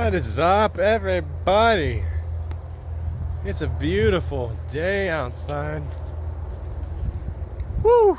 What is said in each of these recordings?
What is up, everybody? It's a beautiful day outside. Woo!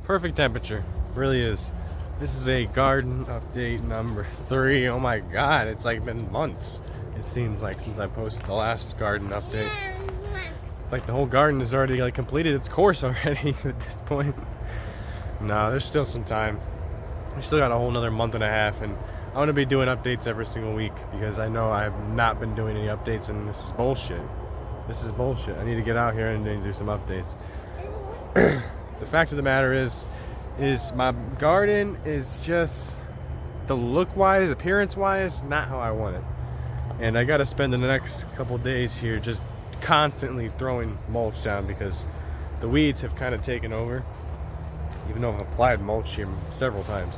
Perfect temperature, really is. This is a garden update number 3. Oh my god, it's like been months, it seems like, since I posted the last garden update. It's like the whole garden has already like completed its course already at this point. No, there's still some time. We still got a whole another month and a half, and I'm going to be doing updates every single week because I know I have not been doing any updates, and this is bullshit. This is bullshit. I need to get out here and do some updates. The fact of the matter is my garden is just, the look-wise, appearance-wise, not how I want it. And I got to spend the next couple days here just constantly throwing mulch down because the weeds have kind of taken over, even though I've applied mulch here several times.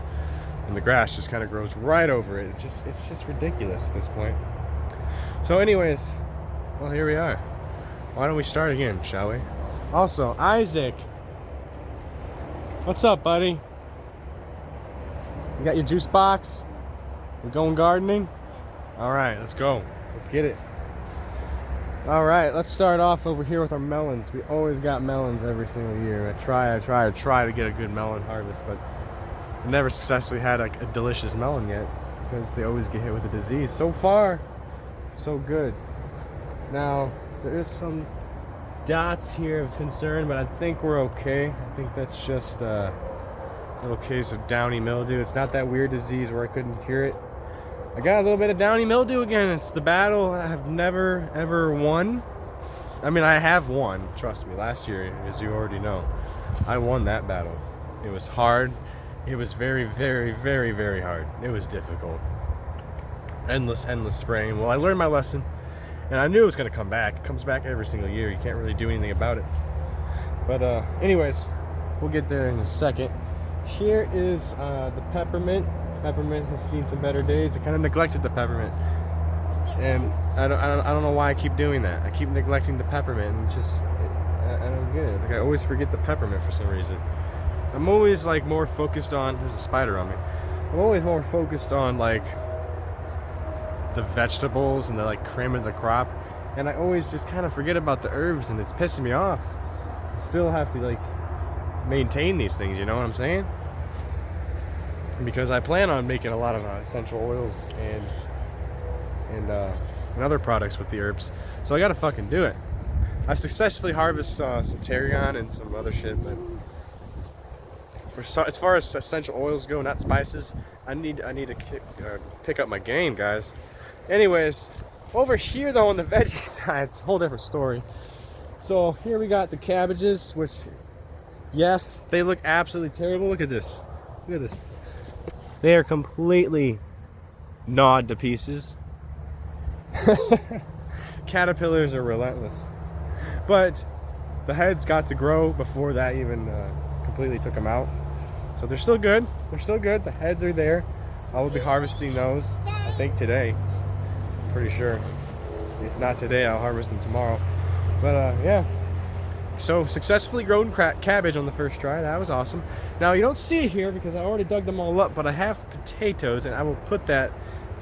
And the grass just kind of grows right over it. It's just ridiculous at this point. So anyways, well, here we are. Why don't we start again, shall we? Also, Isaac, what's up, buddy? You got your juice box? We're going gardening? All right, let's go. Let's get it. All right, let's start off over here with our melons. We always got melons every single year. I try to get a good melon harvest, but I've never successfully had a delicious melon yet because they always get hit with a disease. So far, so good. Now, there is some dots here of concern, but I think we're okay. I think that's just a little case of downy mildew. It's not that weird disease where I couldn't cure it. I got a little bit of downy mildew again. It's the battle I have never ever won. I mean, I have won, trust me. Last year, as you already know, I won that battle. It was hard. It was very, very, very, very hard. It was difficult. Endless spraying. Well, I learned my lesson, and I knew it was going to come back. It comes back every single year. You can't really do anything about it. But anyways, we'll get there in a second. Here is the peppermint. Peppermint has seen some better days. I kind of neglected the peppermint, and I don't know why I keep doing that. I keep neglecting the peppermint, and I don't get it. Like, I always forget the peppermint for some reason. I'm always like more focused on, there's a spider on me. I'm always more focused on like the vegetables and the like cream of the crop, and I always just kind of forget about the herbs, and it's pissing me off. I still have to like maintain these things, you know what I'm saying? Because I plan on making a lot of essential oils and other products with the herbs, so I gotta fucking do it. I successfully harvested some tarragon and some other shit, but as far as essential oils go, not spices, I need to pick up my game, guys. Anyways, over here though on the veggie side, it's a whole different story. So here we got the cabbages, which, yes, they look absolutely terrible. Look at this. Look at this. They are completely gnawed to pieces. Caterpillars are relentless. But the heads got to grow before that even completely took them out. So they're still good. They're still good. The heads are there. I will be harvesting those, I think, today. Pretty sure. If not today, I'll harvest them tomorrow. But yeah. So successfully grown cabbage on the first try. That was awesome. Now you don't see it here because I already dug them all up, but I have potatoes, and I will put that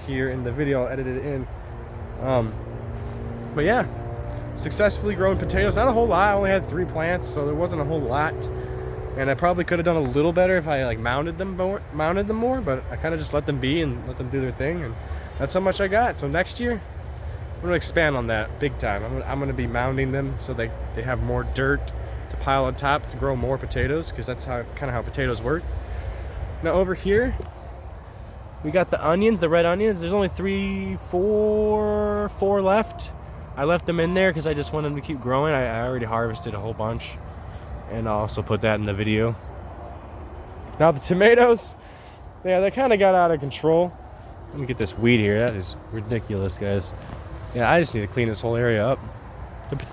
here in the video. I'll edit it in. But yeah, successfully grown potatoes. Not a whole lot. I only had 3 plants, so there wasn't a whole lot. And I probably could have done a little better if I like mounded them more, but I kind of just let them be and let them do their thing, and that's how much I got. So next year, I'm gonna expand on that big time. I'm gonna be mounding them so they have more dirt to pile on top to grow more potatoes, because that's kind of how potatoes work. Now over here, we got the onions, the red onions. There's only 4 left. I left them in there because I just wanted them to keep growing. I already harvested a whole bunch, and I'll also put that in the video. Now the tomatoes, yeah, they kind of got out of control. Let me get this weed here. That is ridiculous, guys. Yeah, I just need to clean this whole area up.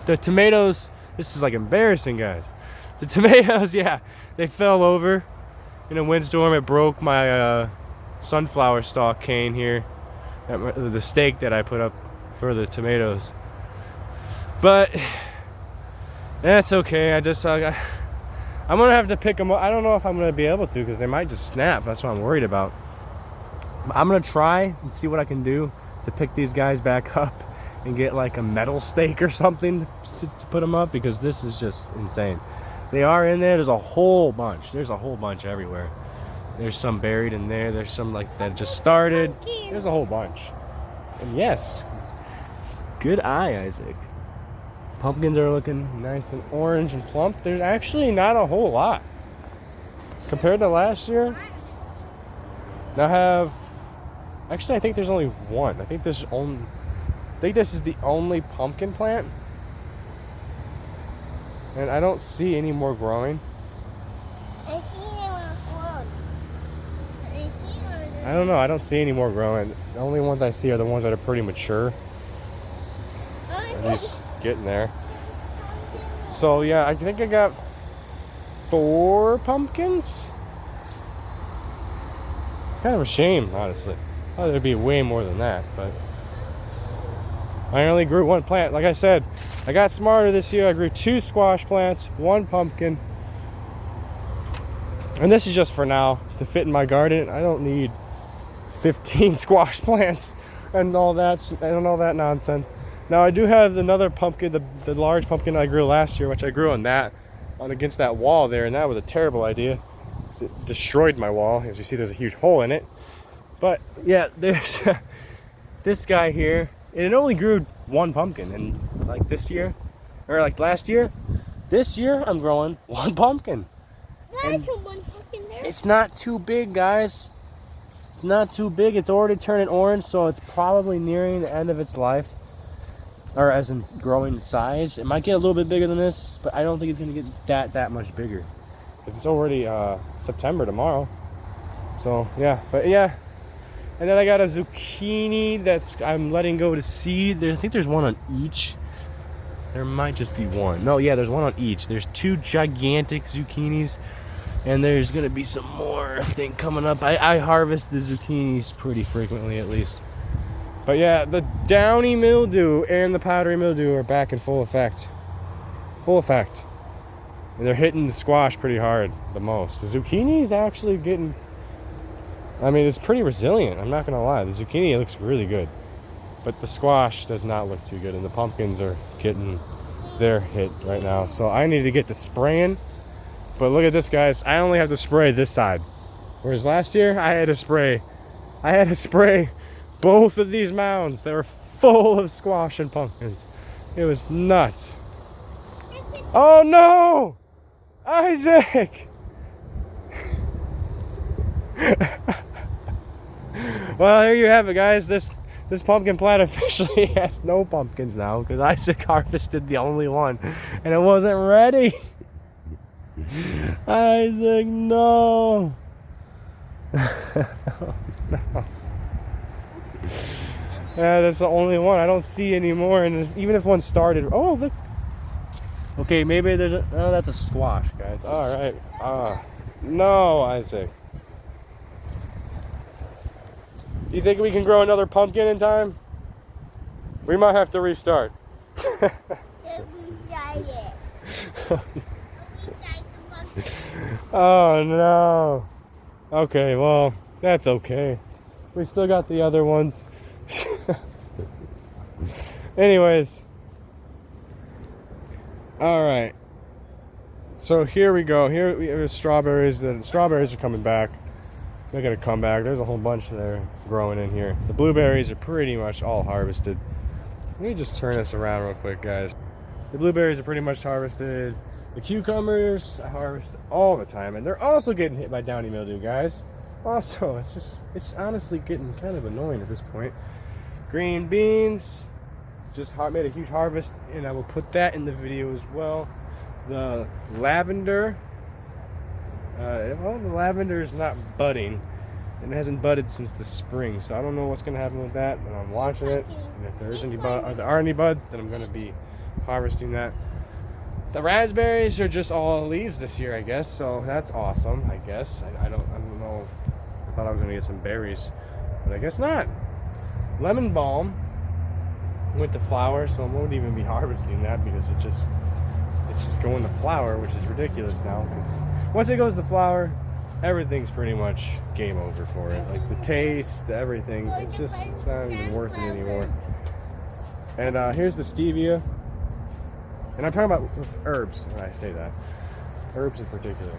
The tomatoes, this is like embarrassing, guys. The tomatoes, yeah, they fell over in a windstorm. It broke my sunflower stalk cane here, the stake that I put up for the tomatoes. But that's okay. I'm gonna have to pick them up. I don't know if I'm gonna be able to, because they might just snap. That's what I'm worried about. I'm gonna try and see what I can do to pick these guys back up and get like a metal stake or something to put them up, because this is just insane. They are in there. There's a whole bunch. There's a whole bunch everywhere. There's some buried in there. There's some like that just started. There's a whole bunch. And yes, good eye, Isaac. Pumpkins are looking nice and orange and plump. There's actually not a whole lot compared to last year. Now actually I think there's only one. I think this is the only pumpkin plant. And I don't see any more growing. I don't know. I don't see any more growing. The only ones I see are the ones that are pretty mature. At least getting there. So yeah, I think I got 4 pumpkins. It's kind of a shame, honestly. I thought there'd be way more than that, but I only grew 1 plant. Like I said, I got smarter this year. I grew 2 squash plants, 1 pumpkin. And this is just for now to fit in my garden. I don't need 15 squash plants and all that nonsense. Now I do have another pumpkin, the large pumpkin I grew last year, which I grew on against that wall there, and that was a terrible idea. It destroyed my wall. As you see, there's a huge hole in it. But yeah, there's this guy here, and it only grew 1 pumpkin. And like this year, or like last year, this year I'm growing 1 pumpkin. There's 1 pumpkin there. It's not too big, guys. It's not too big. It's already turning orange, so it's probably nearing the end of its life, or as in growing size. It might get a little bit bigger than this, but I don't think it's gonna get that much bigger. It's already September tomorrow. So yeah, but yeah. And then I got a zucchini I'm letting go to seed. I think there's 1 on each. There might just be 1. No, yeah, there's 1 on each. There's 2 gigantic zucchinis. And there's gonna be some more, I think, coming up. I harvest the zucchinis pretty frequently, at least. But yeah, the downy mildew and the powdery mildew are back in full effect. Full effect. And they're hitting the squash pretty hard, the most. The zucchini's actually getting, I mean, it's pretty resilient, I'm not gonna lie. The zucchini looks really good. But the squash does not look too good, and the pumpkins are getting their hit right now. So I need to get to spraying. But look at this, guys. I only have to spray this side. Whereas last year, I had to spray both of these mounds. They were full of squash and pumpkins. It was nuts. Oh no! Isaac! Well, there you have it, guys. This pumpkin plant officially has no pumpkins now because Isaac harvested the only one and it wasn't ready. Isaac, no. Oh, no. Yeah, that's the only one. I don't see any more. And even if one started, oh look. Okay, maybe there's oh, that's a squash, guys. All right. No, Isaac. Do you think we can grow another pumpkin in time? We might have to restart. Oh no. Okay, well, that's okay. We still got the other ones. Anyways. Alright. So here we go. Here we have strawberries. The strawberries are coming back. They're gonna come back. There's a whole bunch that are growing in here. The blueberries are pretty much all harvested. Let me just turn this around real quick, guys. The blueberries are pretty much harvested. The cucumbers I harvest all the time, and they're also getting hit by downy mildew, guys. Also, it's honestly getting kind of annoying at this point. Green beans, just made a huge harvest, and I will put that in the video as well. The lavender, well, the lavender is not budding, and it hasn't budded since the spring, so I don't know what's going to happen with that, but I'm watching it, and if there are any buds, then I'm going to be harvesting that. The raspberries are just all leaves this year, I guess, so that's awesome, I guess. I don't know. I thought I was going to get some berries, but I guess not. Lemon balm went to flower, so I won't even be harvesting that because it's just going to flower, which is ridiculous now, because once it goes to flower, everything's pretty much game over for it. Like the taste, everything, it's not even worth it anymore. And here's the stevia. And I'm talking about herbs when I say that. Herbs in particular.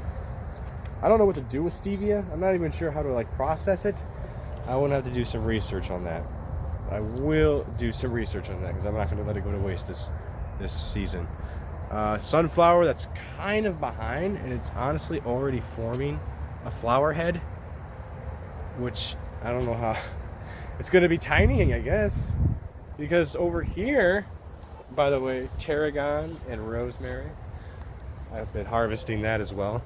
I don't know what to do with stevia. I'm not even sure how to like process it. I will have to do some research on that. I will do some research on that because I'm not going to let it go to waste this season. Sunflower, that's kind of behind, and it's honestly already forming a flower head, which I don't know how. It's going to be tiny, I guess, because over here, by the way, tarragon and rosemary, I've been harvesting that as well.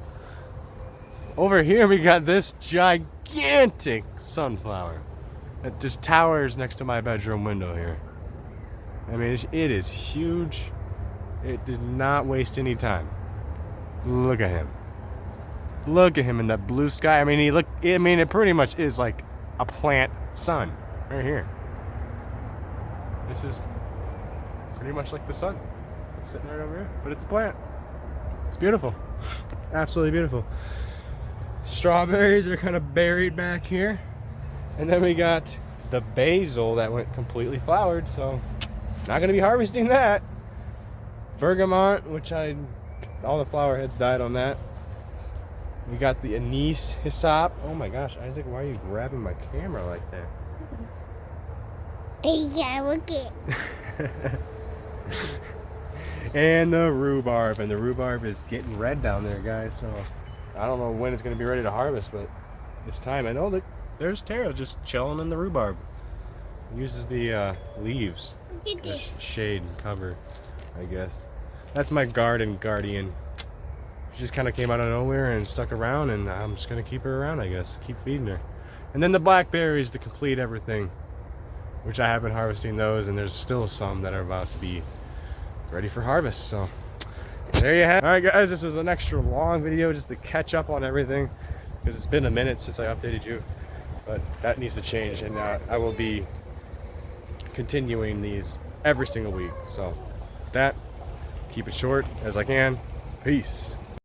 Over here we got this gigantic sunflower that just towers next to my bedroom window here. I mean, it is huge. It did not waste any time. Look at him. Look at him in that blue sky. I mean, it pretty much is like a plant sun right here. This is pretty much like the sun. It's sitting right over here, but it's a plant. It's beautiful. Absolutely beautiful. Strawberries are kind of buried back here. And then we got the basil that went completely flowered, so not going to be harvesting that. Bergamot, which all the flower heads died on that. We got the anise hyssop. Oh my gosh, Isaac, why are you grabbing my camera like that? Yeah, look it. And the rhubarb, and the rhubarb is getting red down there, guys, so I don't know when it's going to be ready to harvest, but it's time. I know that there's Tara just chilling in the rhubarb. Uses the leaves Look at for this. shade and cover, I guess. That's my garden guardian. She just kind of came out of nowhere and stuck around, and I'm just going to keep her around, I guess. Keep feeding her. And then the blackberries to complete everything, which I have been harvesting those, and there's still some that are about to be ready for harvest. So there you have it. All right, guys, this was an extra long video just to catch up on everything because it's been a minute since I updated you, but that needs to change, and I will be continuing these every single week. So with that, keep it short as I can. Peace.